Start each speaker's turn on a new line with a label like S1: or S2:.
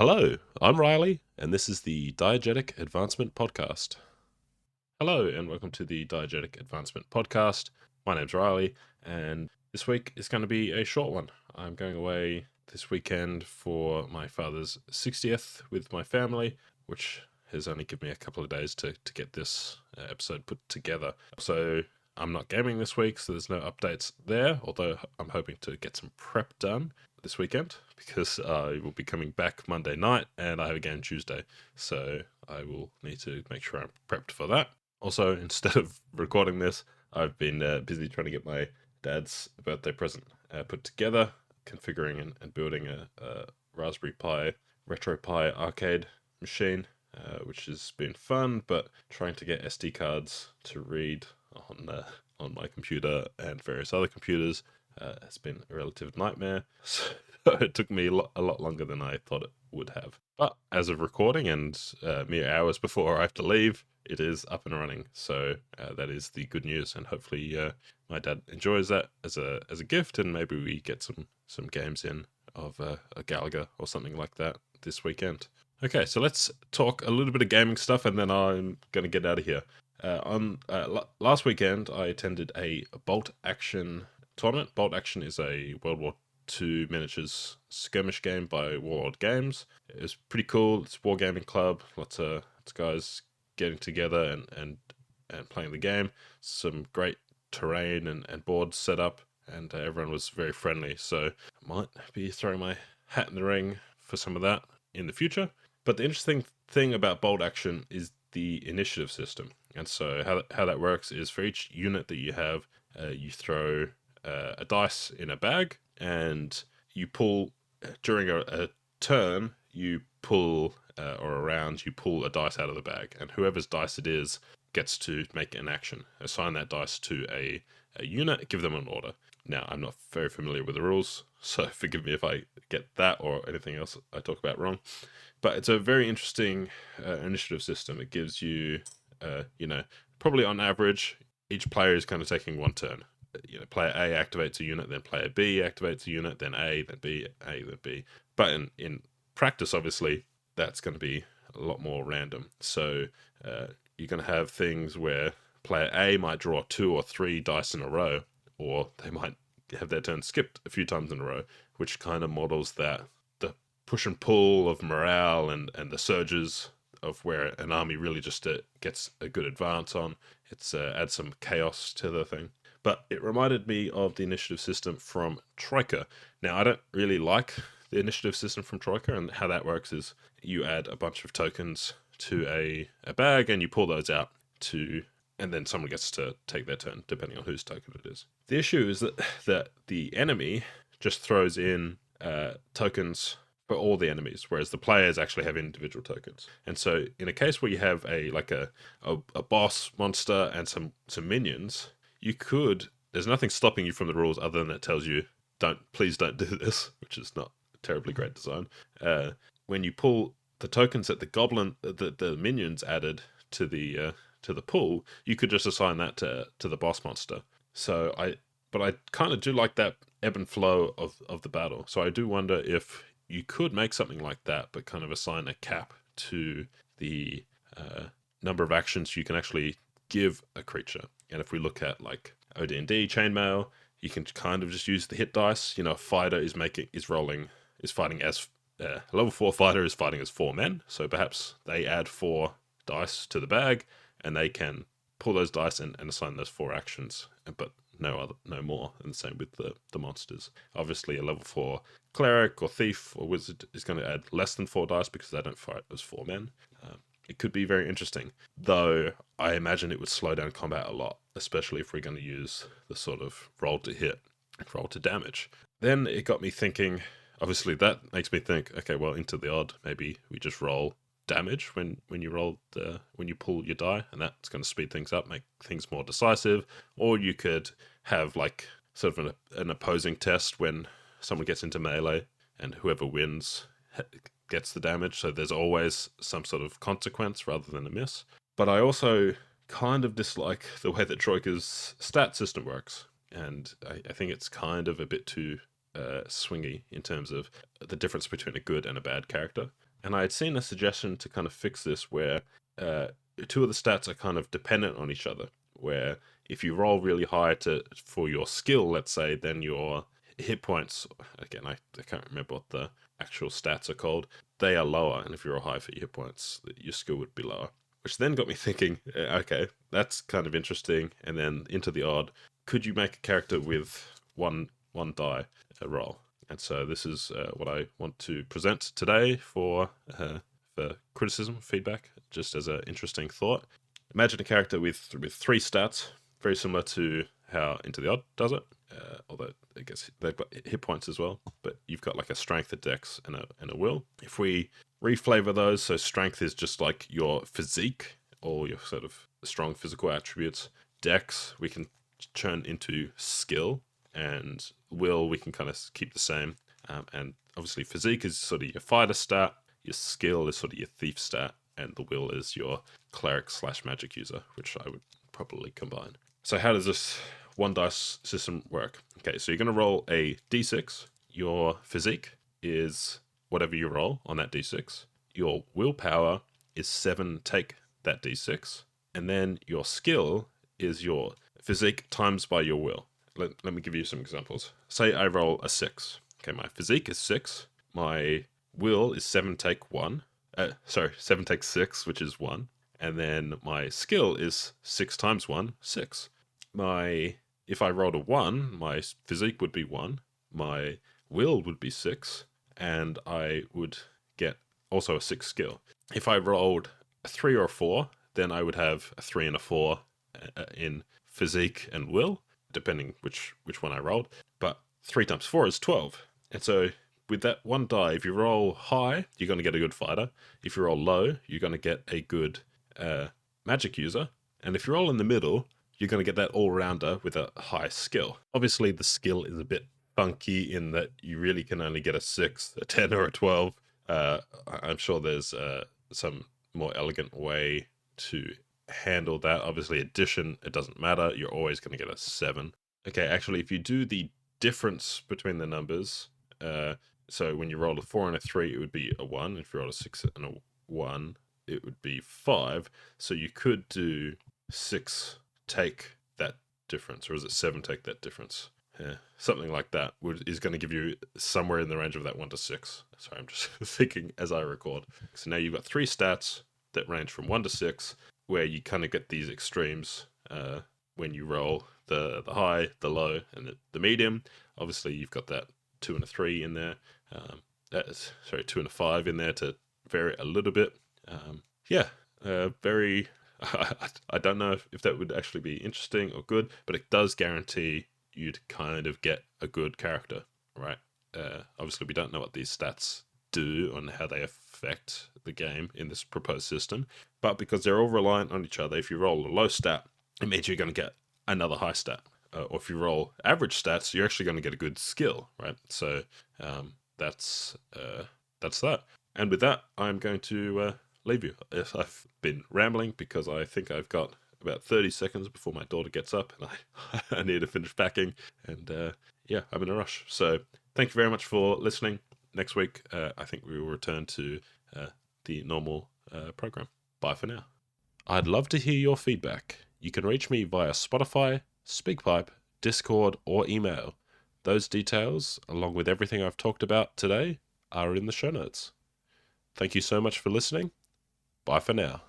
S1: Hello, I'm Riley, and this is the Diegetic Advancement Podcast. Hello, and welcome to the Diegetic Advancement Podcast. My name's Riley, and this week is going to be a short one. I'm going away this weekend for my father's 60th with my family, which has only given me a couple of days to get this episode put together. So I'm not gaming this week, so there's no updates there, although I'm hoping to get some prep done this weekend because I will be coming back Monday night and I have a game Tuesday, so I will need to make sure I'm prepped for that. Also, instead of recording this, I've been busy trying to get my dad's birthday present put together, configuring and building a Raspberry Pi RetroPie arcade machine, which has been fun, but trying to get SD cards to read on my computer and various other computers has been a relative nightmare. So it took me a lot longer than I thought it would have. But as of recording and mere hours before I have to leave, it is up and running. So that is the good news, and hopefully my dad enjoys that as a gift, and maybe we get some games in of a Galaga or something like that this weekend. Okay, so let's talk a little bit of gaming stuff, and then I'm going to get out of here. Last weekend, I attended a Bolt Action tournament. Bolt Action is a World War II miniatures skirmish game by Warlord Games. It was pretty cool. It's a wargaming club. Lots of guys getting together and playing the game. Some great terrain and boards set up, and everyone was very friendly. So I might be throwing my hat in the ring for some of that in the future. But the interesting thing about Bolt Action is the initiative system. And so how that works is for each unit that you have, you throw a dice in a bag, and you pull during a turn. You pull or a round, you pull a dice out of the bag, and whoever's dice it is gets to make an action. Assign that dice to a unit, give them an order. Now, I'm not very familiar with the rules, so forgive me if I get that or anything else I talk about wrong. But it's a very interesting initiative system. It gives you, probably on average, each player is kind of taking one turn. Player A activates a unit, then player B activates a unit, then A, then B, A, then B. But in practice, obviously, that's going to be a lot more random. So you're going to have things where player A might draw 2 or 3 dice in a row, or they might have their turn skipped a few times in a row, which kind of models the push and pull of morale and the surges of where an army really just gets a good advance on. It's adds some chaos to the thing. But it reminded me of the initiative system from Troika. Now, I don't really like the initiative system from Troika, and how that works is you add a bunch of tokens to a bag and you pull those out and then someone gets to take their turn, depending on whose token it is. The issue is that the enemy just throws in tokens for all the enemies, whereas the players actually have individual tokens. And so in a case where you have a boss monster and some minions, there's nothing stopping you from the rules other than it tells you please don't do this, which is not a terribly great design. When you pull the tokens that the minions added to the pool, you could just assign that to the boss monster. So I kind of do like that ebb and flow of the battle. So I do wonder if you could make something like that, but kind of assign a cap to the number of actions you can actually give a creature. And if we look at like OD&D chainmail, you can kind of just use the hit dice. A fighter is fighting as a level 4 fighter is fighting as 4 men. So perhaps they add 4 dice to the bag, and they can pull those dice and assign those 4 actions, but no more. And the same with the monsters. Obviously, a level 4 cleric or thief or wizard is going to add less than 4 dice because they don't fight as 4 men. It could be very interesting, though I imagine it would slow down combat a lot, especially if we're going to use the sort of roll to hit, roll to damage. Then it got me thinking, obviously that makes me think, okay, well, into the odd, maybe we just roll damage when you pull your die, and that's going to speed things up, make things more decisive. Or you could have like sort of an opposing test when someone gets into melee, and whoever wins gets the damage, so there's always some sort of consequence rather than a miss. But I also kind of dislike the way that Troika's stat system works, and I think it's kind of a bit too swingy in terms of the difference between a good and a bad character. And I had seen a suggestion to kind of fix this where two of the stats are kind of dependent on each other, where if you roll really high for your skill, let's say, then your hit points, again, I can't remember what the actual stats are called, they are lower. And if you roll high for your hit points, your skill would be lower. Which then got me thinking, okay, that's kind of interesting. And then into the odd, could you make a character with one die roll? And so this is what I want to present today for criticism, feedback, just as an interesting thought. Imagine a character with 3 stats, very similar to how Into the Odd does it, although I guess they've got hit points as well, but you've got like a strength, a dex, and a will. If we reflavor those, so strength is just like your physique, or your sort of strong physical attributes. Dex, we can turn into skill, and will, we can kind of keep the same. And obviously physique is sort of your fighter stat, your skill is sort of your thief stat, and the will is your cleric / magic user, which I would probably combine. So how does this one dice system work? Okay, so you're going to roll a d6. Your physique is whatever you roll on that d6. Your willpower is 7, take that d6. And then your skill is your physique times by your will. Let me give you some examples. Say I roll a 6. Okay, my physique is 6. My will is 7, take 1. 7 take 6, which is 1. And then my skill is 6 times 1, 6. If I rolled a 1, my physique would be 1. My will would be 6. And I would get also a 6 skill. If I rolled a 3 or a 4, then I would have a 3 and a 4 in physique and will, depending which one I rolled. But 3 times 4 is 12. And so with that one die, if you roll high, you're going to get a good fighter. If you roll low, you're going to get a good magic user. And if you roll in the middle, you're going to get that all-rounder with a high skill. Obviously, the skill is a bit funky in that you really can only get a 6, a 10, or a 12. I'm sure there's some more elegant way to handle that. Obviously, addition, it doesn't matter. You're always going to get a 7. Okay, actually, if you do the difference between the numbers, so when you roll a 4 and a 3, it would be a 1. If you roll a 6 and a 1, it would be 5. So you could do 6 take that difference, or is it 7 take that difference? Yeah, something like that is going to give you somewhere in the range of that 1 to 6. Sorry, I'm just thinking as I record. So now you've got 3 stats that range from 1 to 6, where you kind of get these extremes when you roll the high, the low, and the medium. Obviously, you've got that 2 and a 3 in there. 2 and a 5 in there to vary a little bit. Very. I don't know if that would actually be interesting or good, but it does guarantee you to kind of get a good character, right? Obviously, we don't know what these stats do and how they affect the game in this proposed system, but because they're all reliant on each other, if you roll a low stat, it means you're going to get another high stat. Or if you roll average stats, you're actually going to get a good skill, right? So that's that. And with that, I'm going to leave you. I've been rambling because I think I've got about 30 seconds before my daughter gets up and I need to finish packing. And I'm in a rush. So thank you very much for listening. Next week, I think we will return to the normal program. Bye for now. I'd love to hear your feedback. You can reach me via Spotify, SpeakPipe, Discord, or email. Those details, along with everything I've talked about today, are in the show notes. Thank you so much for listening. Bye for now.